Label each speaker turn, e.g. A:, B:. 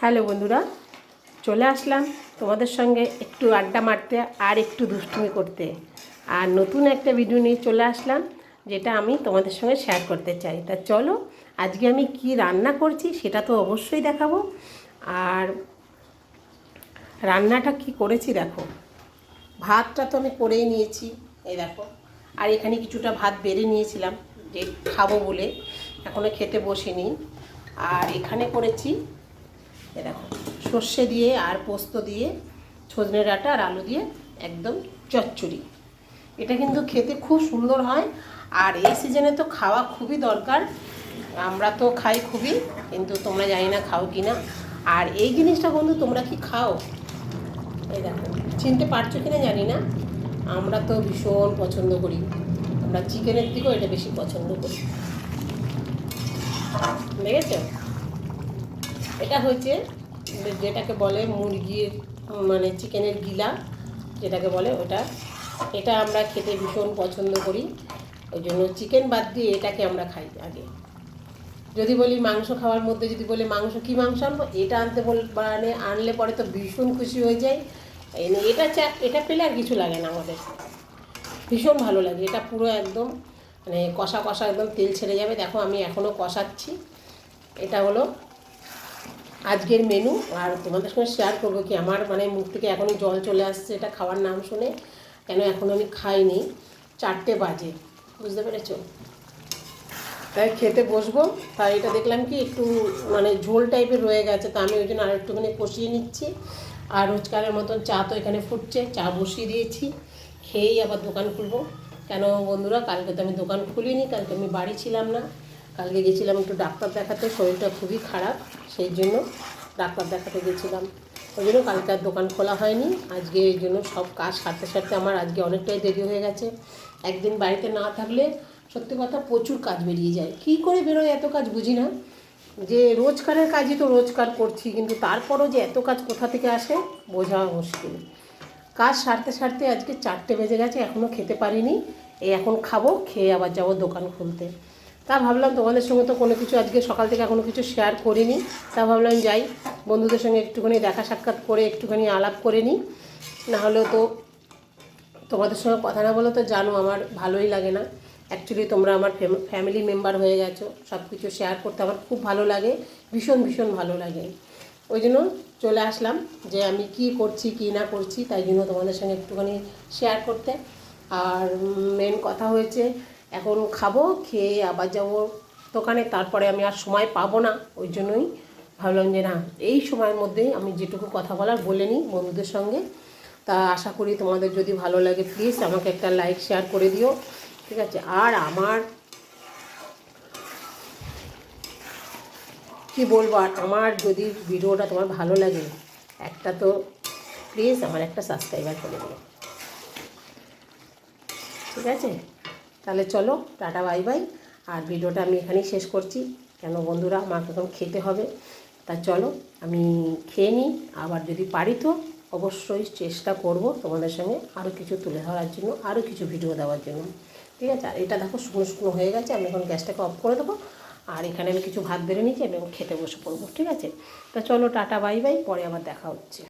A: Hello বন্ধুরা, চলে আসলাম তোমাদের সঙ্গে একটু আড্ডা মারতে আর একটু দুষ্টুমি করতে। আর নতুন একটা ভিডিও নিয়ে চলে আসলাম, যেটা আমি তোমাদের সঙ্গে শেয়ার করতে চাই। তা চলো, আজকে আমি কি রান্না করছি সেটা তো অবশ্যই দেখাবো। আর রান্নাটা কি করেছি দেখো। ভাতটা তো আমি করেই নিয়েছি, এই দেখো। আর এখানে কিছুটা ভাত বেড়ে নিয়েছিলাম যে খাবো বলে, এখনও খেতে বসিনি। আর এখানে করেছি এ দেখো, সর্ষে দিয়ে আর পোস্ত দিয়ে, সজনে ডাঁটা আর আলু দিয়ে একদম চচ্চড়ি। এটা কিন্তু খেতে খুব সুন্দর হয়। আর এই সিজনে তো খাওয়া খুবই দরকার, আমরা তো খাই খুবই, কিন্তু তোমরা জানি না খাও কি না। আর এই জিনিসটা বন্ধু তোমরা কি খাও? এই দেখো, চিনতে পারছো কিনা জানি না, আমরা তো ভীষণ পছন্দ করি। আমরা চিকেনের দিকেও এটা বেশি পছন্দ করি, দেখেছো? এটা হচ্ছে যেটাকে বলে মুরগির, মানে চিকেনের গিলা যেটাকে বলে ওটা। এটা আমরা খেতে ভীষণ পছন্দ করি, ওই জন্য চিকেন বাদ দিয়ে এটাকে আমরা খাই আগে। যদি বলি মাংস খাওয়ার মধ্যে, যদি বলি মাংস, কী মাংস আনবো, এটা আনতে মানে আনলে পরে তো ভীষণ খুশি হয়ে যায়। এটা পেলে আর কিছু লাগে না আমাদের, ভীষণ ভালো লাগে। এটা পুরো একদম মানে কষা কষা, একদম তেল ছেড়ে যাবে। দেখো আমি এখনও কষাচ্ছি। এটা হলো আজকের মেনু। আর তোমাদের সঙ্গে শেয়ার করবো কি, আমার মানে মুখ থেকে এখনই জল চলে আসছে এটা খাওয়ার নাম শুনে। কেন এখন আমি খাইনি, 4টে বাজে, বুঝতে পেরেছো? তাই খেতে বসবো। তাই এটা দেখলাম কি একটু মানে ঝোল টাইপের রয়ে গেছে, তো আমি ওই জন্য আর একটুখানি কষিয়ে নিচ্ছি। আর রোজকারের মতন চা তো এখানে ফুটছে, চা বসিয়ে দিয়েছি। খেয়েই আবার দোকান খুলবো। কেন বন্ধুরা, কালকে তো আমি দোকান খুলিনি, কালকে আমি বাড়ি ছিলাম না। কালকে গেছিলাম একটু ডাক্তার দেখাতে, শরীরটা খুবই খারাপ, সেই জন্য ডাক্তার দেখাতে গেছিলাম। ওই জন্য কালকে আর দোকান খোলা হয়নি। আজকে এই জন্য সব কাজ সারতে সারতে আমার আজকে অনেকটাই দেরি হয়ে গেছে। একদিন বাড়িতে না থাকলে সত্যি কথা প্রচুর কাজ বেরিয়ে যায়। কী করে বেরোয় এত কাজ বুঝি না। যে রোজকারের কাজই তো রোজকার করছি, কিন্তু তারপরও যে এত কাজ কোথা থেকে আসে বোঝা মুশকিল। কাজ সারতে সারতে আজকে 4টে বেজে গেছে, এখনও খেতে পারিনি। এই এখন খাবো, খেয়ে আবার যাবো দোকান খুলতে। তা ভাবলাম তোমাদের সঙ্গে তো কোনো কিছু আজকে সকাল থেকে এখনও কিছু শেয়ার করিনি, তা ভাবলাম যাই বন্ধুদের সঙ্গে একটুখানি দেখা সাক্ষাৎ করে একটুখানি আলাপ করে নিই। নাহলেও তো তোমাদের সঙ্গে কথা না বলে তো জানো আমার ভালোই লাগে না। অ্যাকচুয়ালি তোমরা আমার ফ্যামিলি মেম্বার হয়ে গেছো, সব কিছু শেয়ার করতে আমার খুব ভালো লাগে, ভীষণ ভীষণ ভালো লাগে। ওই জন্য চলে আসলাম যে আমি কি করছি কি না করছি, তাই জন্য তোমাদের সঙ্গে একটুখানি শেয়ার করতে। আর মেন কথা হয়েছে, এখন খাবো, খেয়ে আবার যাবো দোকানে, তারপরে আমি আর সময় পাবো না। ওই জন্যই ভাবলাম যে না, এই সময়ের মধ্যেই আমি যেটুকু কথা বলার বলে নিই বন্ধুদের সঙ্গে। তা আশা করি তোমাদের যদি ভালো লাগে প্লিজ আমাকে একটা লাইক শেয়ার করে দিও, ঠিক আছে? আর আমার কি বলবো, আর আমার যদি ভিডিওটা তোমার ভালো লাগে, একটা তো প্লিজ আমার একটা সাবস্ক্রাইবার করে দিও, ঠিক আছে? তাহলে চলো, টাটা বাই বাই। আর ভিডিওটা আমি এখানেই শেষ করছি, কেন বন্ধুরা আমাকে এখন খেতে হবে। তা চলো আমি খেয়ে নিই, আবার যদি পারি তো অবশ্যই চেষ্টা করব তোমাদের সঙ্গে আরও কিছু তুলে ধরার জন্য, আরও কিছু ভিডিও দেওয়ার জন্য, ঠিক আছে? আর এটা দেখো শুকনো শুকনো হয়ে গেছে, আমি এখন গ্যাসটাকে অফ করে দেবো। আর এখানে আমি কিছু ভাত বেড়ে নিয়েছি, আমি খেতে বসে পড়বো, ঠিক আছে? তা চলো টাটা বাই বাই, পরে আবার দেখা হচ্ছে।